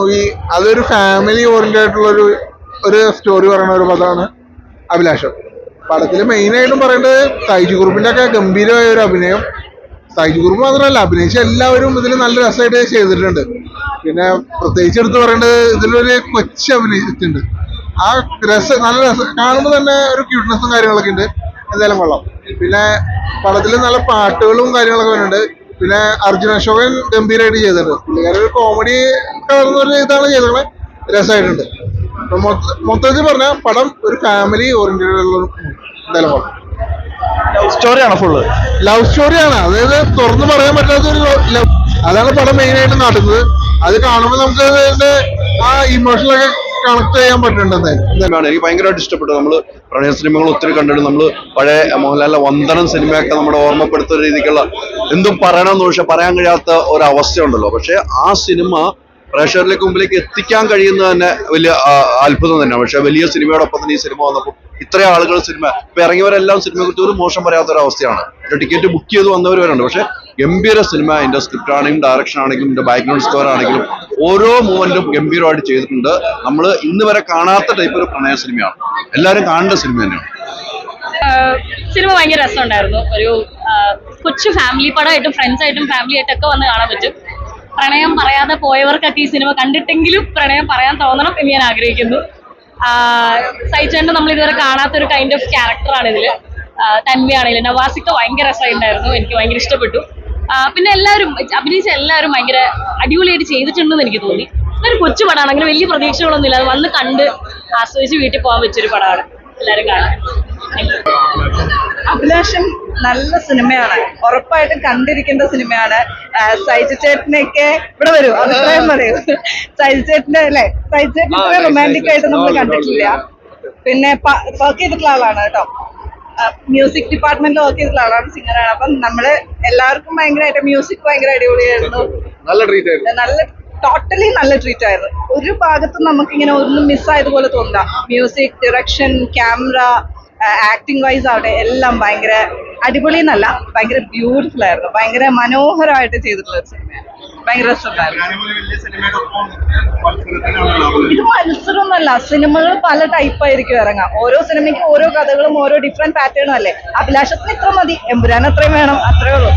Movie അതൊരു family oriented ആയിട്ടുള്ള ഒരു സ്റ്റോറി പറയുന്ന ഒരു പദമാണ് അഭിലാഷം. പടത്തിൽ മെയിനായിട്ടും പറയേണ്ടത് സൈജു കുറുപ്പിന്റെ ഒക്കെ ഗംഭീരമായ ഒരു അഭിനയം. സൈജു കുറുപ്പ് മാത്രമല്ല, അഭിനയിച്ച എല്ലാവരും ഇതിൽ നല്ല രസമായിട്ട് ചെയ്തിട്ടുണ്ട്. പിന്നെ പ്രത്യേകിച്ച് എടുത്ത് പറയേണ്ടത് ഇതിലൊരു കൊച്ചു അഭിനയിച്ചിട്ടുണ്ട്. ആ നല്ല രസം കാണുമ്പോൾ തന്നെ ഒരു ക്യൂട്ട്നെസ്സും കാര്യങ്ങളൊക്കെ ഉണ്ട്. എന്തായാലും കൊള്ളാം. പിന്നെ പടത്തിൽ നല്ല പാട്ടുകളും കാര്യങ്ങളൊക്കെ വരുന്നുണ്ട്. പിന്നെ അർജുൻ അശോകൻ ഗംഭീരമായിട്ട് ചെയ്തിട്ടുണ്ട്. പുള്ളിക്കാരൻ ഒരു കോമഡി കലർന്നൊരു ഇതാണ് ചെയ്തത്, രസമായിട്ടുണ്ട്. മൊത്തത്തിൽ പറഞ്ഞാൽ പടം ഒരു ഫാമിലി ഓറിയന്റഡ് ഉള്ള എന്തായാലും കൊള്ളാം. ലവ് സ്റ്റോറിയാണ്, ഫുള്ള് ലവ് സ്റ്റോറിയാണ്. അതായത് തുറന്നു പറയാൻ പറ്റാത്തൊരു ലവ്, അതാണ് പടം മെയിനായിട്ട് നടക്കുന്നത്. അത് കാണുമ്പോൾ നമുക്ക് അതിന്റെ ആ ഇമോഷനൊക്കെ കണക്ട് ചെയ്യാൻ പറ്റുന്നുണ്ട്. എനിക്ക് ഭയങ്കരമായിട്ട് ഇഷ്ടപ്പെട്ടു. നമ്മള് പ്രണയ സിനിമകൾ ഒത്തിരി കണ്ടിട്ടുണ്ട്. നമ്മള് പഴയ മോഹൻലാലിന്റെ വന്ദനം സിനിമയൊക്കെ നമ്മുടെ ഓർമ്മപ്പെടുത്തുന്ന രീതിക്കുള്ള എന്തും പറയണമെന്ന് പക്ഷെ പറയാൻ കഴിയാത്ത ഒരവസ്ഥയുണ്ടല്ലോ. പക്ഷെ ആ സിനിമ പ്രേക്ഷകരിലേക്ക് മുമ്പിലേക്ക് എത്തിക്കാൻ കഴിയുന്നത് തന്നെ വലിയ അത്ഭുതം തന്നെയാണ്. പക്ഷെ വലിയ സിനിമയോടൊപ്പം തന്നെ ഈ സിനിമ വന്നപ്പോൾ ഇത്രയും ആളുകൾ സിനിമ ഇപ്പൊ ഇറങ്ങിയവരെല്ലാം സിനിമയെ കുറിച്ച് ഒരു മോശം പറയാത്തൊരവസ്ഥയാണ്. ടിക്കറ്റ് ബുക്ക് ചെയ്ത് വന്നവർ വരെയുണ്ട്. പക്ഷെ ഗംഭീര സിനിമ. അതിന്റെ സ്ക്രിപ്റ്റ് ആണെങ്കിലും ഡയറക്ഷൻ ആണെങ്കിലും ഇതിന്റെ ബാക്ക്ഗ്രൗണ്ട് സ്കോർ ആണെങ്കിലും ഓരോ മൂവ്മെന്റും ഗംഭീരമായിട്ട് ചെയ്തിട്ടുണ്ട്. നമ്മൾ ഇന്ന് വരെ കാണാത്ത ടൈപ്പ് ഒരു പ്രണയ സിനിമയാണ്. എല്ലാവരും കാണേണ്ട സിനിമ തന്നെയാണ്. സിനിമ ഭയങ്കര രസമുണ്ടായിരുന്നു. ഒരു കൊച്ചു ഫാമിലി പടമായിട്ടും ഫ്രണ്ട്സ് ആയിട്ടും ഫാമിലി ആയിട്ടൊക്കെ വന്ന് കാണാൻ പറ്റും. പ്രണയം പറയാതെ പോയവർക്കൊക്കെ ഈ സിനിമ കണ്ടിട്ടെങ്കിലും പ്രണയം പറയാൻ തോന്നണം എന്ന് ഞാൻ ആഗ്രഹിക്കുന്നു. സൈജേട്ടൻ നമ്മൾ ഇതുവരെ കാണാത്തൊരു കൈൻഡ് ഓഫ് ക്യാരക്ടറാണ് ഇതില്. തന്മയാണെങ്കിലും നവാസിക്ക ഭയങ്കര രസമുണ്ടായിരുന്നു. എനിക്ക് ഭയങ്കര ഇഷ്ടപ്പെട്ടു. പിന്നെ എല്ലാവരും അഭിനയിച്ച എല്ലാവരും ഭയങ്കര അടിപൊളിയായിട്ട് ചെയ്തിട്ടുണ്ടെന്ന് എനിക്ക് തോന്നി. ഒരു കൊച്ചു പടമാണ്, അങ്ങനെ വലിയ പ്രതീക്ഷകളൊന്നും ഇല്ല. അത് വന്ന് കണ്ട് ആസ്വദിച്ച് വീട്ടിൽ പോകാൻ പറ്റിയൊരു പടമാണ്. എല്ലാവരും കാണാൻ. അഭിലാഷം നല്ല സിനിമയാണ്, ഉറപ്പായിട്ടും കണ്ടിരിക്കേണ്ട സിനിമയാണ്. സൈജു ചേട്ടനൊക്കെ ഇവിടെ വരൂ, അഭിപ്രായം പറയൂ. സൈജു ചേട്ടന്റെ അല്ലെ, സൈജു ചേട്ടൻ റൊമാൻറ്റിക് ആയിട്ട് നമ്മൾ കണ്ടിട്ടില്ല. പിന്നെ വർക്ക് ചെയ്തിട്ടുള്ള ആളാണ് കേട്ടോ, മ്യൂസിക് ഡിപ്പാർട്ട്മെന്റിൽ വർക്ക് ചെയ്തിട്ടുള്ള ആളാണ്, സിംഗറാണ്. അപ്പം നമ്മള് എല്ലാവർക്കും ഭയങ്കരമായിട്ട് മ്യൂസിക് ഭയങ്കര അടിപൊളിയായിരുന്നു. നല്ല ടോട്ടലി നല്ല ട്രീറ്റ് ആയിരുന്നു. ഒരു ഭാഗത്തും നമുക്കിങ്ങനെ ഒന്നും മിസ്സായതുപോലെ തോന്നാ. Music, direction, camera, acting wise ആവട്ടെ എല്ലാം ഭയങ്കര അടിപൊളി എന്നല്ല, ഭയങ്കര ബ്യൂട്ടിഫുൾ ആയിരുന്നു. ഭയങ്കര മനോഹരമായിട്ട് ചെയ്തിട്ടുള്ള ഒരു സിനിമയാണ്. ഭയങ്കര രസമുണ്ടായിരുന്നു. ഇത് മത്സരമൊന്നുമല്ല, സിനിമകൾ പല ടൈപ്പായിരിക്കും ഇറങ്ങാം. ഓരോ സിനിമയ്ക്കും ഓരോ കഥകളും ഓരോ ഡിഫറെന്റ് പാറ്റേണും അല്ലേ. അഭിലാഷത്തിന് ഇത്ര മതി, എമ്പുരാൻ അത്രയും വേണം, അത്രേ ഉള്ളൂ.